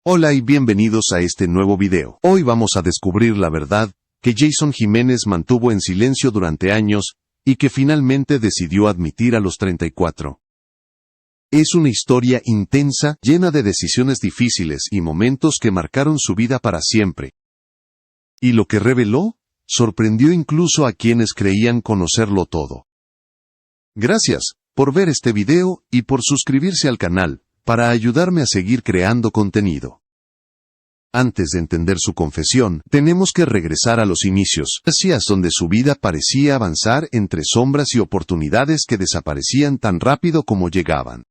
Hola y bienvenidos a este nuevo video. Hoy vamos a descubrir la verdad que Jason Jiménez mantuvo en silencio durante años y que finalmente decidió admitir a los 34. Es una historia intensa, llena de decisiones difíciles y momentos que marcaron su vida para siempre. Y lo que reveló, sorprendió incluso a quienes creían conocerlo todo. Gracias por ver este video y por suscribirse al canal, para ayudarme a seguir creando contenido. Antes de entender su confesión, tenemos que regresar a los inicios, hacia donde su vida parecía avanzar entre sombras y oportunidades que desaparecían tan rápido como llegaban.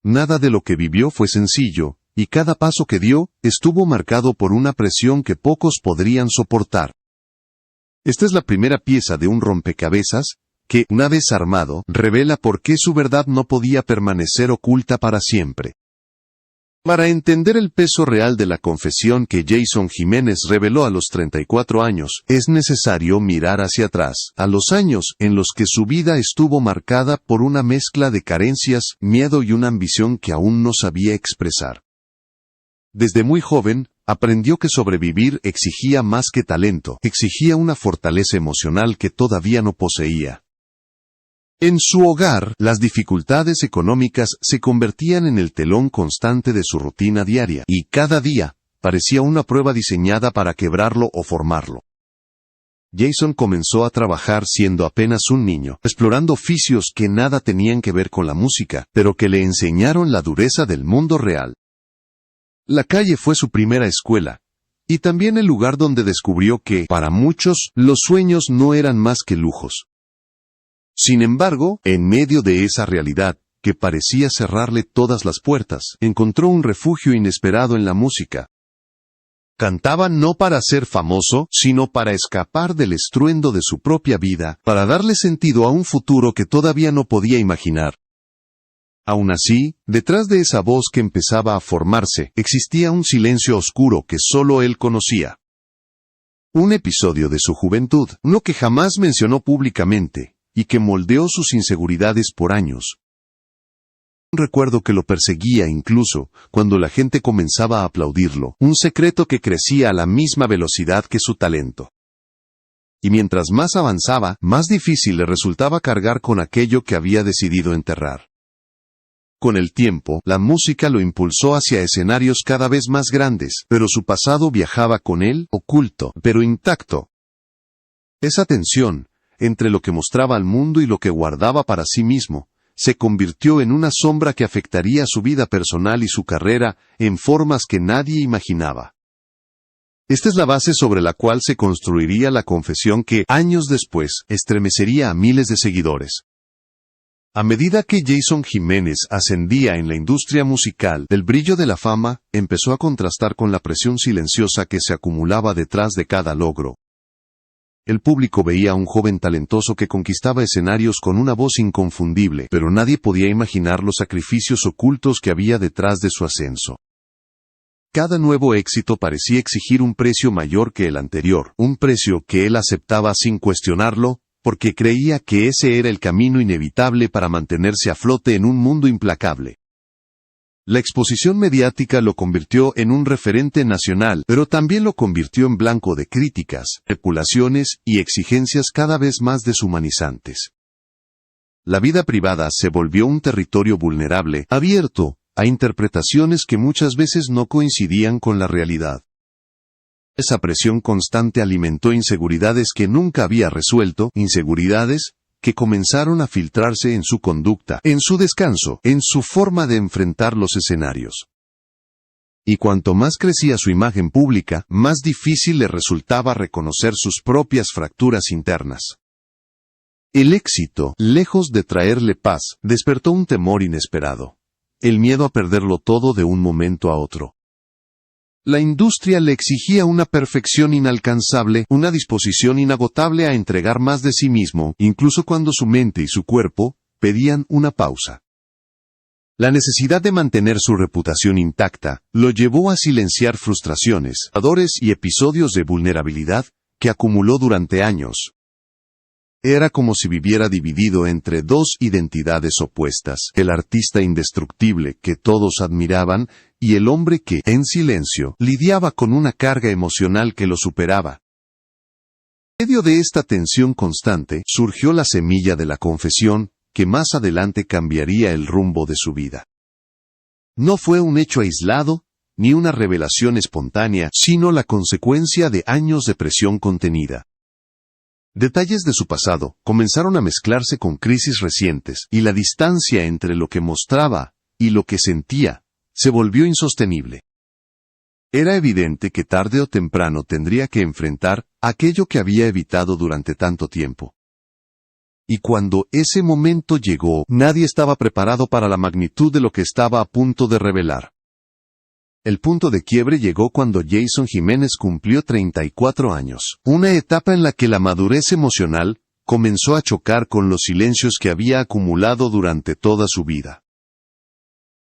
Nada de lo que vivió fue sencillo, y cada paso que dio, estuvo marcado por una presión que pocos podrían soportar. Esta es la primera pieza de un rompecabezas, que, una vez armado, revela por qué su verdad no podía permanecer oculta para siempre. Para entender el peso real de la confesión que Jason Jiménez reveló a los 34 años, es necesario mirar hacia atrás, a los años en los que su vida estuvo marcada por una mezcla de carencias, miedo y una ambición que aún no sabía expresar. Desde muy joven, aprendió que sobrevivir exigía más que talento, exigía una fortaleza emocional que todavía no poseía. En su hogar, las dificultades económicas se convertían en el telón constante de su rutina diaria, y cada día parecía una prueba diseñada para quebrarlo o formarlo. Jason comenzó a trabajar siendo apenas un niño, explorando oficios que nada tenían que ver con la música, pero que le enseñaron la dureza del mundo real. La calle fue su primera escuela, y también el lugar donde descubrió que, para muchos, los sueños no eran más que lujos. Sin embargo, en medio de esa realidad, que parecía cerrarle todas las puertas, encontró un refugio inesperado en la música. Cantaba no para ser famoso, sino para escapar del estruendo de su propia vida, para darle sentido a un futuro que todavía no podía imaginar. Aún así, detrás de esa voz que empezaba a formarse, existía un silencio oscuro que solo él conocía. Un episodio de su juventud, uno que jamás mencionó públicamente, y que moldeó sus inseguridades por años. Un recuerdo que lo perseguía incluso cuando la gente comenzaba a aplaudirlo, un secreto que crecía a la misma velocidad que su talento. Y mientras más avanzaba, más difícil le resultaba cargar con aquello que había decidido enterrar. Con el tiempo, la música lo impulsó hacia escenarios cada vez más grandes, pero su pasado viajaba con él, oculto, pero intacto. Esa tensión, entre lo que mostraba al mundo y lo que guardaba para sí mismo, se convirtió en una sombra que afectaría su vida personal y su carrera en formas que nadie imaginaba. Esta es la base sobre la cual se construiría la confesión que, años después, estremecería a miles de seguidores. A medida que Jason Jiménez ascendía en la industria musical, el brillo de la fama empezó a contrastar con la presión silenciosa que se acumulaba detrás de cada logro. El público veía a un joven talentoso que conquistaba escenarios con una voz inconfundible, pero nadie podía imaginar los sacrificios ocultos que había detrás de su ascenso. Cada nuevo éxito parecía exigir un precio mayor que el anterior, un precio que él aceptaba sin cuestionarlo, porque creía que ese era el camino inevitable para mantenerse a flote en un mundo implacable. La exposición mediática lo convirtió en un referente nacional, pero también lo convirtió en blanco de críticas, especulaciones y exigencias cada vez más deshumanizantes. La vida privada se volvió un territorio vulnerable, abierto a interpretaciones que muchas veces no coincidían con la realidad. Esa presión constante alimentó inseguridades que nunca había resuelto, inseguridades que comenzaron a filtrarse en su conducta, en su descanso, en su forma de enfrentar los escenarios. Y cuanto más crecía su imagen pública, más difícil le resultaba reconocer sus propias fracturas internas. El éxito, lejos de traerle paz, despertó un temor inesperado. El miedo a perderlo todo de un momento a otro. La industria le exigía una perfección inalcanzable, una disposición inagotable a entregar más de sí mismo, incluso cuando su mente y su cuerpo pedían una pausa. La necesidad de mantener su reputación intacta lo llevó a silenciar frustraciones, dolores y episodios de vulnerabilidad que acumuló durante años. Era como si viviera dividido entre dos identidades opuestas: el artista indestructible que todos admiraban y el hombre que, en silencio, lidiaba con una carga emocional que lo superaba. En medio de esta tensión constante, surgió la semilla de la confesión, que más adelante cambiaría el rumbo de su vida. No fue un hecho aislado, ni una revelación espontánea, sino la consecuencia de años de presión contenida. Detalles de su pasado comenzaron a mezclarse con crisis recientes, y la distancia entre lo que mostraba y lo que sentía se volvió insostenible. Era evidente que tarde o temprano tendría que enfrentar aquello que había evitado durante tanto tiempo. Y cuando ese momento llegó, nadie estaba preparado para la magnitud de lo que estaba a punto de revelar. El punto de quiebre llegó cuando Jason Jiménez cumplió 34 años, una etapa en la que la madurez emocional comenzó a chocar con los silencios que había acumulado durante toda su vida.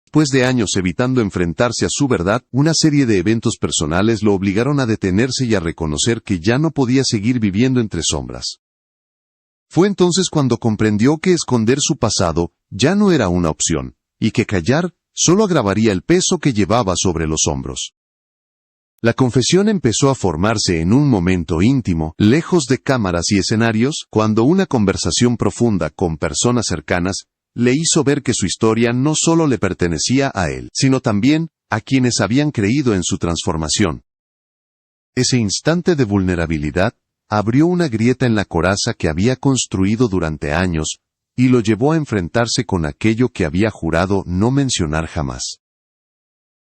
Después de años evitando enfrentarse a su verdad, una serie de eventos personales lo obligaron a detenerse y a reconocer que ya no podía seguir viviendo entre sombras. Fue entonces cuando comprendió que esconder su pasado ya no era una opción, y que callar solo agravaría el peso que llevaba sobre los hombros. La confesión empezó a formarse en un momento íntimo, lejos de cámaras y escenarios, cuando una conversación profunda con personas cercanas le hizo ver que su historia no solo le pertenecía a él, sino también a quienes habían creído en su transformación. Ese instante de vulnerabilidad abrió una grieta en la coraza que había construido durante años, y lo llevó a enfrentarse con aquello que había jurado no mencionar jamás.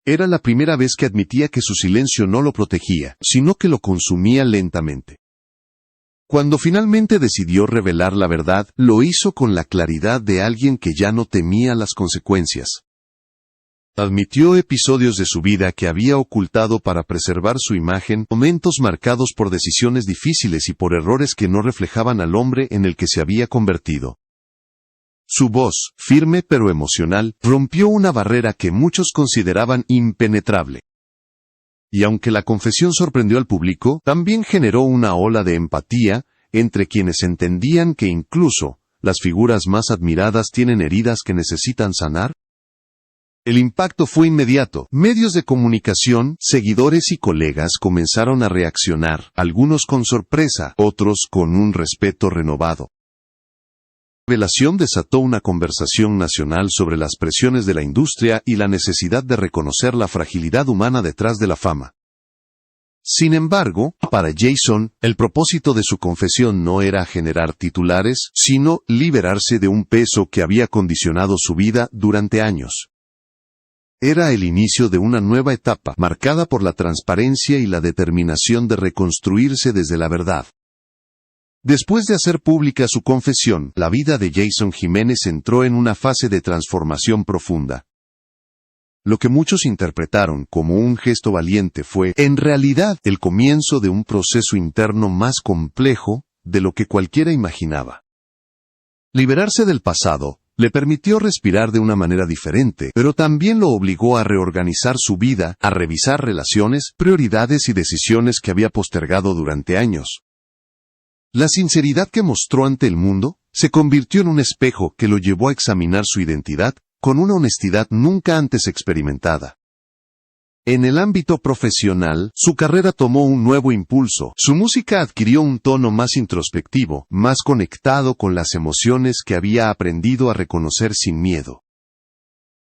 Era la primera vez que admitía que su silencio no lo protegía, sino que lo consumía lentamente. Cuando finalmente decidió revelar la verdad, lo hizo con la claridad de alguien que ya no temía las consecuencias. Admitió episodios de su vida que había ocultado para preservar su imagen, momentos marcados por decisiones difíciles y por errores que no reflejaban al hombre en el que se había convertido. Su voz, firme pero emocional, rompió una barrera que muchos consideraban impenetrable. Y aunque la confesión sorprendió al público, también generó una ola de empatía entre quienes entendían que incluso las figuras más admiradas tienen heridas que necesitan sanar. El impacto fue inmediato. Medios de comunicación, seguidores y colegas comenzaron a reaccionar, algunos con sorpresa, otros con un respeto renovado. La revelación desató una conversación nacional sobre las presiones de la industria y la necesidad de reconocer la fragilidad humana detrás de la fama. Sin embargo, para Jason, el propósito de su confesión no era generar titulares, sino liberarse de un peso que había condicionado su vida durante años. Era el inicio de una nueva etapa, marcada por la transparencia y la determinación de reconstruirse desde la verdad. Después de hacer pública su confesión, la vida de Jason Jiménez entró en una fase de transformación profunda. Lo que muchos interpretaron como un gesto valiente fue, en realidad, el comienzo de un proceso interno más complejo de lo que cualquiera imaginaba. Liberarse del pasado le permitió respirar de una manera diferente, pero también lo obligó a reorganizar su vida, a revisar relaciones, prioridades y decisiones que había postergado durante años. La sinceridad que mostró ante el mundo se convirtió en un espejo que lo llevó a examinar su identidad con una honestidad nunca antes experimentada. En el ámbito profesional, su carrera tomó un nuevo impulso. Su música adquirió un tono más introspectivo, más conectado con las emociones que había aprendido a reconocer sin miedo.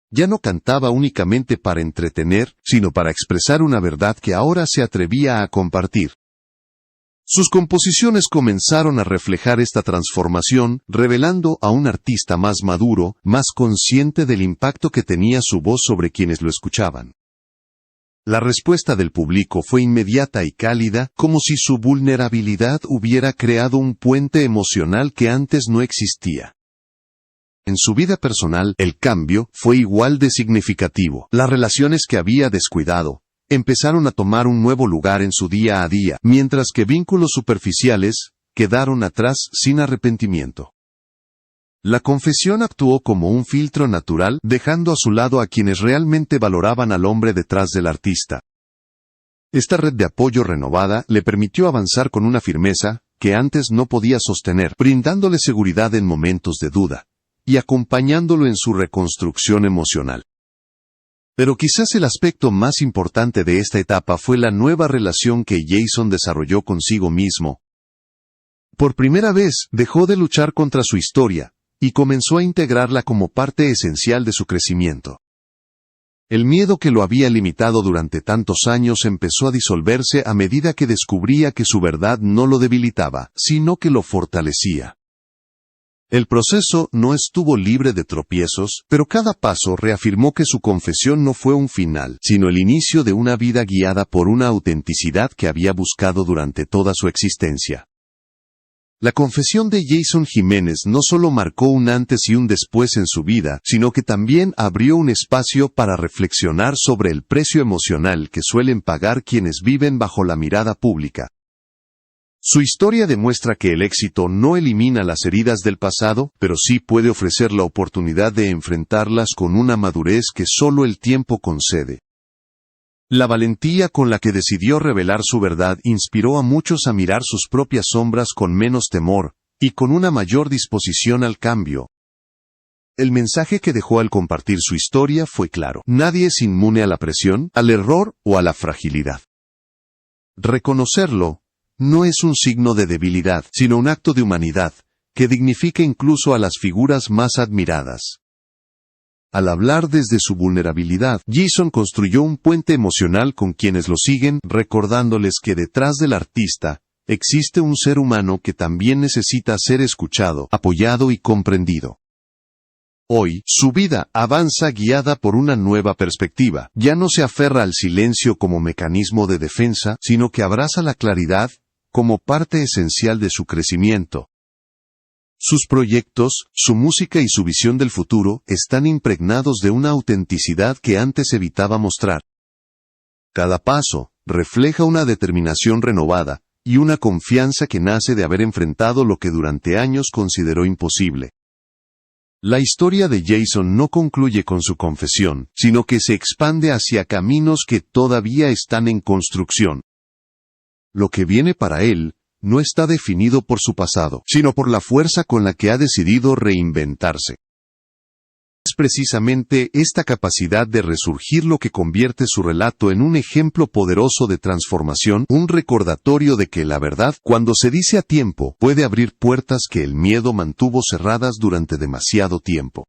Ya no cantaba únicamente para entretener, sino para expresar una verdad que ahora se atrevía a compartir. Sus composiciones comenzaron a reflejar esta transformación, revelando a un artista más maduro, más consciente del impacto que tenía su voz sobre quienes lo escuchaban. La respuesta del público fue inmediata y cálida, como si su vulnerabilidad hubiera creado un puente emocional que antes no existía. En su vida personal, el cambio fue igual de significativo. Las relaciones que había descuidado empezaron a tomar un nuevo lugar en su día a día, mientras que vínculos superficiales quedaron atrás sin arrepentimiento. La confesión actuó como un filtro natural, dejando a su lado a quienes realmente valoraban al hombre detrás del artista. Esta red de apoyo renovada le permitió avanzar con una firmeza que antes no podía sostener, brindándole seguridad en momentos de duda, y acompañándolo en su reconstrucción emocional. Pero quizás el aspecto más importante de esta etapa fue la nueva relación que Jason desarrolló consigo mismo. Por primera vez, dejó de luchar contra su historia, y comenzó a integrarla como parte esencial de su crecimiento. El miedo que lo había limitado durante tantos años empezó a disolverse a medida que descubría que su verdad no lo debilitaba, sino que lo fortalecía. El proceso no estuvo libre de tropiezos, pero cada paso reafirmó que su confesión no fue un final, sino el inicio de una vida guiada por una autenticidad que había buscado durante toda su existencia. La confesión de Jason Jiménez no solo marcó un antes y un después en su vida, sino que también abrió un espacio para reflexionar sobre el precio emocional que suelen pagar quienes viven bajo la mirada pública. Su historia demuestra que el éxito no elimina las heridas del pasado, pero sí puede ofrecer la oportunidad de enfrentarlas con una madurez que solo el tiempo concede. La valentía con la que decidió revelar su verdad inspiró a muchos a mirar sus propias sombras con menos temor, y con una mayor disposición al cambio. El mensaje que dejó al compartir su historia fue claro: nadie es inmune a la presión, al error o a la fragilidad. Reconocerlo no es un signo de debilidad, sino un acto de humanidad, que dignifica incluso a las figuras más admiradas. Al hablar desde su vulnerabilidad, Jason construyó un puente emocional con quienes lo siguen, recordándoles que detrás del artista, existe un ser humano que también necesita ser escuchado, apoyado y comprendido. Hoy, su vida avanza guiada por una nueva perspectiva. Ya no se aferra al silencio como mecanismo de defensa, sino que abraza la claridad como parte esencial de su crecimiento. Sus proyectos, su música y su visión del futuro están impregnados de una autenticidad que antes evitaba mostrar. Cada paso refleja una determinación renovada y una confianza que nace de haber enfrentado lo que durante años consideró imposible. La historia de Jason no concluye con su confesión, sino que se expande hacia caminos que todavía están en construcción. Lo que viene para él no está definido por su pasado, sino por la fuerza con la que ha decidido reinventarse. Es precisamente esta capacidad de resurgir lo que convierte su relato en un ejemplo poderoso de transformación, un recordatorio de que la verdad, cuando se dice a tiempo, puede abrir puertas que el miedo mantuvo cerradas durante demasiado tiempo.